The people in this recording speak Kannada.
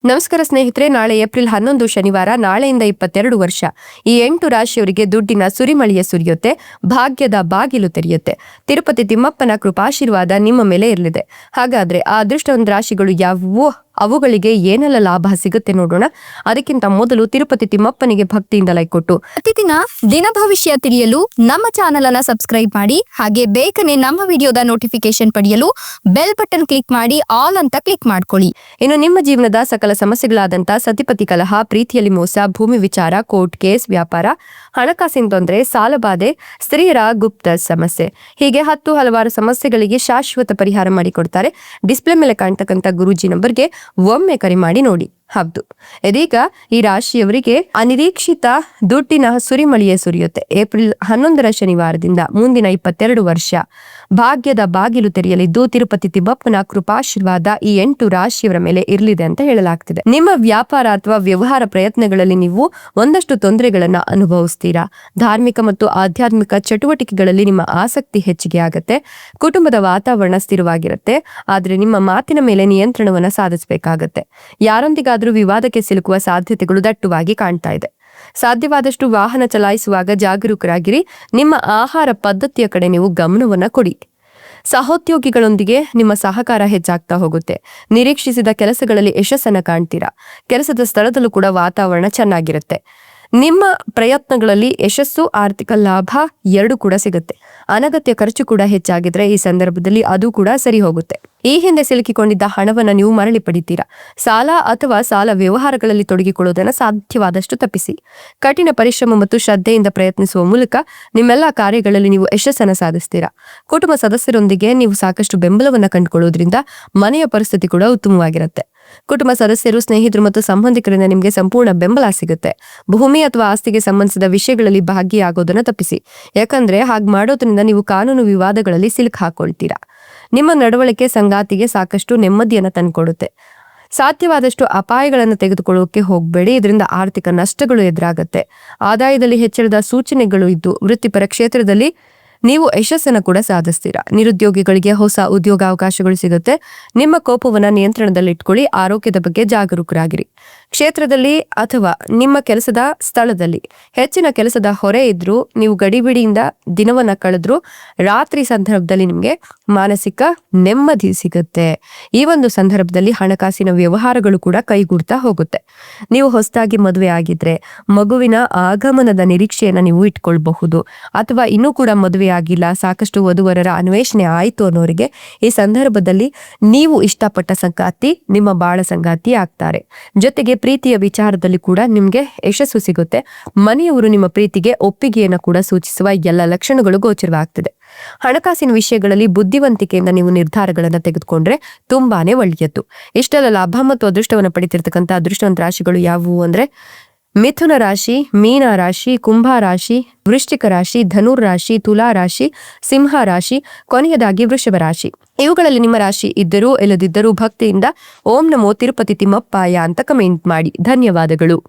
ನಮಸ್ಕಾರ ಸ್ನೇಹಿತರೆ, ನಾಳೆ ಏಪ್ರಿಲ್ 11 ಶನಿವಾರ, ನಾಳೆಯಿಂದ 22 ವರ್ಷ ಈ 8 ರಾಶಿಯವರಿಗೆ ದುಡ್ಡಿನ ಸುರಿಮಳೆಯ ಸುರಿಯುತ್ತೆ, ಭಾಗ್ಯದ ಬಾಗಿಲು ತೆರೆಯುತ್ತೆ. ತಿರುಪತಿ ತಿಮ್ಮಪ್ಪನ ಕೃಪಾಶೀರ್ವಾದ ನಿಮ್ಮ ಮೇಲೆ ಇರಲಿದೆ. ಹಾಗಾದ್ರೆ ಆ ಅದೃಷ್ಟವಂತ ರಾಶಿಗಳು ಯಾವುವು, ಅವುಗಳಿಗೆ ಏನೆಲ್ಲ ಲಾಭ ಸಿಗುತ್ತೆ ನೋಡೋಣ. ಅದಕ್ಕಿಂತ ಮೊದಲು ತಿರುಪತಿ ತಿಮ್ಮಪ್ಪನಿಗೆ ಭಕ್ತಿಯಿಂದ ಲೈಕ್ ಕೊಟ್ಟು ಪ್ರತಿದಿನ ದಿನ ಭವಿಷ್ಯ ತಿಳಿಯಲು ನಮ್ಮ ಚಾನೆಲ್ ಅನ್ನ ಸಬ್ಸ್ಕ್ರೈಬ್ ಮಾಡಿ. ಹಾಗೆ ಬೇಗನೆ ನಮ್ಮ ವಿಡಿಯೋದ ನೋಟಿಫಿಕೇಶನ್ ಪಡೆಯಲು ಬೆಲ್ ಬಟನ್ ಕ್ಲಿಕ್ ಮಾಡಿ ಆಲ್ ಅಂತ ಕ್ಲಿಕ್ ಮಾಡ್ಕೊಳ್ಳಿ. ಇನ್ನು ನಿಮ್ಮ ಜೀವನದ ಸಕಲ ಸಮಸ್ಯೆಗಳಾದಂತಹ ಸತಿಪತಿ ಕಲಹ, ಪ್ರೀತಿಯಲ್ಲಿ ಮೋಸ, ಭೂಮಿ ವಿಚಾರ, ಕೋರ್ಟ್ ಕೇಸ್, ವ್ಯಾಪಾರ, ಹಣಕಾಸಿನ ತೊಂದರೆ, ಸಾಲಬಾಧೆ, ಸ್ತ್ರೀಯರ ಗುಪ್ತ ಸಮಸ್ಯೆ, ಹೀಗೆ ಹಲವಾರು ಸಮಸ್ಯೆಗಳಿಗೆ ಶಾಶ್ವತ ಪರಿಹಾರ ಮಾಡಿಕೊಡ್ತಾರೆ. ಡಿಸ್ಪ್ಲೇ ಮೇಲೆ ಕಾಣ್ತಕ್ಕಂಥ ಗುರೂಜಿ ನಂಬರ್ಗೆ ಒಮ್ಮೆ ಕರೆ ಮಾಡಿ ನೋಡಿ. ಹೌದು, ಇದೀಗ ಈ ರಾಶಿಯವರಿಗೆ ಅನಿರೀಕ್ಷಿತ ದುಡ್ಡಿನ ಸುರಿಮಳೆಯೇ ಸುರಿಯುತ್ತೆ. ಏಪ್ರಿಲ್ 11 ಶನಿವಾರದಿಂದ ಮುಂದಿನ 22 ವರ್ಷ ಭಾಗ್ಯದ ಬಾಗಿಲು ತೆರೆಯಲಿದ್ದು, ತಿರುಪತಿ ತಿಮ್ಮಪ್ಪನ ಕೃಪಾಶೀರ್ವಾದ ಈ 8 ರಾಶಿಯವರ ಮೇಲೆ ಇರಲಿದೆ ಅಂತ ಹೇಳಲಾಗ್ತಿದೆ. ನಿಮ್ಮ ವ್ಯಾಪಾರ ಅಥವಾ ವ್ಯವಹಾರ ಪ್ರಯತ್ನಗಳಲ್ಲಿ ನೀವು ಒಂದಷ್ಟು ತೊಂದರೆಗಳನ್ನ ಅನುಭವಿಸ್ತೀರಾ. ಧಾರ್ಮಿಕ ಮತ್ತು ಆಧ್ಯಾತ್ಮಿಕ ಚಟುವಟಿಕೆಗಳಲ್ಲಿ ನಿಮ್ಮ ಆಸಕ್ತಿ ಹೆಚ್ಚಿಗೆ ಆಗತ್ತೆ. ಕುಟುಂಬದ ವಾತಾವರಣ ಸ್ಥಿರವಾಗಿರುತ್ತೆ, ಆದ್ರೆ ನಿಮ್ಮ ಮಾತಿನ ಮೇಲೆ ನಿಯಂತ್ರಣವನ್ನ ಸಾಧಿಸಬೇಕಾಗತ್ತೆ. ಯಾರೊಂದಿಗಾದ್ರೂ ವಿವಾದಕ್ಕೆ ಸಿಲುಕುವ ಸಾಧ್ಯತೆಗಳು ದಟ್ಟವಾಗಿ ಕಾಣ್ತಾ ಇದೆ. ಸಾಧ್ಯವಾದಷ್ಟು ವಾಹನ ಚಲಾಯಿಸುವಾಗ ಜಾಗರೂಕರಾಗಿರಿ. ನಿಮ್ಮ ಆಹಾರ ಪದ್ಧತಿಯ ಕಡೆ ನೀವು ಗಮನವನ್ನ ಕೊಡಿ. ಸಹೋದ್ಯೋಗಿಗಳೊಂದಿಗೆ ನಿಮ್ಮ ಸಹಕಾರ ಹೆಚ್ಚಾಗ್ತಾ ಹೋಗುತ್ತೆ. ನಿರೀಕ್ಷಿಸಿದ ಕೆಲಸಗಳಲ್ಲಿ ಯಶಸ್ಸನ್ನ ಕಾಣ್ತೀರಾ. ಕೆಲಸದ ಸ್ಥಳದಲ್ಲೂ ಕೂಡ ವಾತಾವರಣ ಚೆನ್ನಾಗಿರುತ್ತೆ. ನಿಮ್ಮ ಪ್ರಯತ್ನಗಳಲ್ಲಿ ಯಶಸ್ಸು, ಆರ್ಥಿಕ ಲಾಭ ಎರಡೂ ಕೂಡ ಸಿಗುತ್ತೆ. ಅನಗತ್ಯ ಖರ್ಚು ಕೂಡ ಹೆಚ್ಚಾಗಿದ್ರೆ ಈ ಸಂದರ್ಭದಲ್ಲಿ ಅದು ಕೂಡ ಸರಿ ಹೋಗುತ್ತೆ. ಈ ಹಿಂದೆ ಸಿಲುಕಿಕೊಂಡಿದ್ದ ಹಣವನ್ನ ನೀವು ಮರಳಿ ಪಡಿತೀರಾ. ಸಾಲ ಅಥವಾ ಸಾಲ ವ್ಯವಹಾರಗಳಲ್ಲಿ ತೊಡಗಿಕೊಳ್ಳುವುದನ್ನು ಸಾಧ್ಯವಾದಷ್ಟು ತಪ್ಪಿಸಿ. ಕಠಿಣ ಪರಿಶ್ರಮ ಮತ್ತು ಶ್ರದ್ಧೆಯಿಂದ ಪ್ರಯತ್ನಿಸುವ ಮೂಲಕ ನಿಮ್ಮೆಲ್ಲ ಕಾರ್ಯಗಳಲ್ಲಿ ನೀವು ಯಶಸ್ಸನ್ನು ಸಾಧಿಸ್ತೀರಾ. ಕುಟುಂಬ ಸದಸ್ಯರೊಂದಿಗೆ ನೀವು ಸಾಕಷ್ಟು ಬೆಂಬಲವನ್ನ ಕಂಡುಕೊಳ್ಳೋದ್ರಿಂದ ಮನೆಯ ಪರಿಸ್ಥಿತಿ ಕೂಡ ಉತ್ತಮವಾಗಿರುತ್ತೆ. ಕುಟುಂಬ ಸದಸ್ಯರು, ಸ್ನೇಹಿತರು ಮತ್ತು ಸಂಬಂಧಿಕರಿಂದ ನಿಮಗೆ ಸಂಪೂರ್ಣ ಬೆಂಬಲ ಸಿಗುತ್ತೆ. ಭೂಮಿ ಅಥವಾ ಆಸ್ತಿಗೆ ಸಂಬಂಧಿಸಿದ ವಿಷಯಗಳಲ್ಲಿ ಭಾಗಿಯಾಗೋದನ್ನ ತಪ್ಪಿಸಿ. ಯಾಕಂದ್ರೆ ಹಾಗೆ ಮಾಡೋದ್ರಿಂದ ನೀವು ಕಾನೂನು ವಿವಾದಗಳಲ್ಲಿ ಸಿಲುಕು ಹಾಕೊಳ್ತೀರಾ. ನಿಮ್ಮ ನಡವಳಿಕೆ ಸಂಗಾತಿಗೆ ಸಾಕಷ್ಟು ನೆಮ್ಮದಿಯನ್ನ ತಂದುಕೊಡುತ್ತೆ. ಸಾಧ್ಯವಾದಷ್ಟು ಅಪಾಯಗಳನ್ನು ತೆಗೆದುಕೊಳ್ಳೋಕೆ ಹೋಗಬೇಡಿ, ಇದರಿಂದ ಆರ್ಥಿಕ ನಷ್ಟಗಳು ಎದುರಾಗುತ್ತೆ. ಆದಾಯದಲ್ಲಿ ಹೆಚ್ಚಳದ ಸೂಚನೆಗಳು ಇದ್ದು, ವೃತ್ತಿಪರ ಕ್ಷೇತ್ರದಲ್ಲಿ ನೀವು ಯಶಸ್ಸನ್ನು ಕೂಡ ಸಾಧಿಸ್ತೀರಾ. ನಿರುದ್ಯೋಗಿಗಳಿಗೆ ಹೊಸ ಉದ್ಯೋಗಾವಕಾಶಗಳು ಸಿಗುತ್ತೆ. ನಿಮ್ಮ ಕೋಪವನ್ನ ನಿಯಂತ್ರಣದಲ್ಲಿಟ್ಕೊಳ್ಳಿ. ಆರೋಗ್ಯದ ಬಗ್ಗೆ ಜಾಗರೂಕರಾಗಿರಿ. ಕ್ಷೇತ್ರದಲ್ಲಿ ಅಥವಾ ನಿಮ್ಮ ಕೆಲಸದ ಸ್ಥಳದಲ್ಲಿ ಹೆಚ್ಚಿನ ಕೆಲಸದ ಹೊರೆ ಇದ್ರೂ, ನೀವು ಗಡಿಬಿಡಿಯಿಂದ ದಿನವನ್ನ ಕಳೆದ್ರೂ ರಾತ್ರಿ ಸಂದರ್ಭದಲ್ಲಿ ನಿಮಗೆ ಮಾನಸಿಕ ನೆಮ್ಮದಿ ಸಿಗುತ್ತೆ. ಈ ಒಂದು ಸಂದರ್ಭದಲ್ಲಿ ಹಣಕಾಸಿನ ವ್ಯವಹಾರಗಳು ಕೂಡ ಕೈಗೂಡ್ತಾ ಹೋಗುತ್ತೆ. ನೀವು ಹೊಸದಾಗಿ ಮದುವೆ ಆಗಿದ್ರೆ ಮಗುವಿನ ಆಗಮನದ ನಿರೀಕ್ಷೆಯನ್ನ ನೀವು ಇಟ್ಕೊಳ್ಬಹುದು. ಅಥವಾ ಇನ್ನೂ ಕೂಡ ಮದುವೆ ಆಗಿಲ್ಲ, ಸಾಕಷ್ಟು ವಧುವರರ ಅನ್ವೇಷಣೆ ಆಯ್ತು ಅನ್ನೋರಿಗೆ ಈ ಸಂದರ್ಭದಲ್ಲಿ ನೀವು ಇಷ್ಟಪಟ್ಟ ಸಂಗಾತಿ ನಿಮ್ಮ ಬಾಳ ಸಂಗಾತಿ ಆಗ್ತಾರೆ. ಜೊತೆಗೆ ಪ್ರೀತಿಯ ವಿಚಾರದಲ್ಲಿ ಕೂಡ ನಿಮ್ಗೆ ಯಶಸ್ಸು ಸಿಗುತ್ತೆ. ಮನೆಯವರು ನಿಮ್ಮ ಪ್ರೀತಿಗೆ ಒಪ್ಪಿಗೆಯನ್ನ ಕೂಡ ಸೂಚಿಸುವ ಎಲ್ಲ ಲಕ್ಷಣಗಳು ಗೋಚರವಾಗ್ತಿದೆ. ಹಣಕಾಸಿನ ವಿಷಯಗಳಲ್ಲಿ ಬುದ್ಧಿವಂತಿಕೆಯಿಂದ ನೀವು ನಿರ್ಧಾರಗಳನ್ನ ತೆಗೆದುಕೊಂಡ್ರೆ ತುಂಬಾನೇ ಒಳ್ಳೆಯದು. ಇಷ್ಟೆಲ್ಲ ಲಾಭ ಮತ್ತು ಅದೃಷ್ಟವನ್ನು ಪಡಿತಿರ್ತಕ್ಕಂಥ ಅದೃಷ್ಟವಂತ ರಾಶಿಗಳು ಯಾವುವು ಅಂದ್ರೆ ಮಿಥುನ ರಾಶಿ, ಮೀನ ರಾಶಿ, ಕುಂಭ ರಾಶಿ, ವೃಶ್ಚಿಕ ರಾಶಿ, ಧನುರ್ ರಾಶಿ, ತುಲಾ ರಾಶಿ, ಸಿಂಹ ರಾಶಿ, ಕೊನೆಯದಾಗಿ ವೃಷಭ ರಾಶಿ. ಇವುಗಳಲ್ಲಿ ನಿಮ್ಮ ರಾಶಿ ಇದ್ದರೂ ಇಲ್ಲದಿದ್ದರೂ ಭಕ್ತಿಯಿಂದ ಓಂ ನಮೋ ತಿರುಪತಿ ತಿಮ್ಮಪ್ಪಾಯ ಅಂತ ಕಮೆಂಟ್ ಮಾಡಿ. ಧನ್ಯವಾದಗಳು.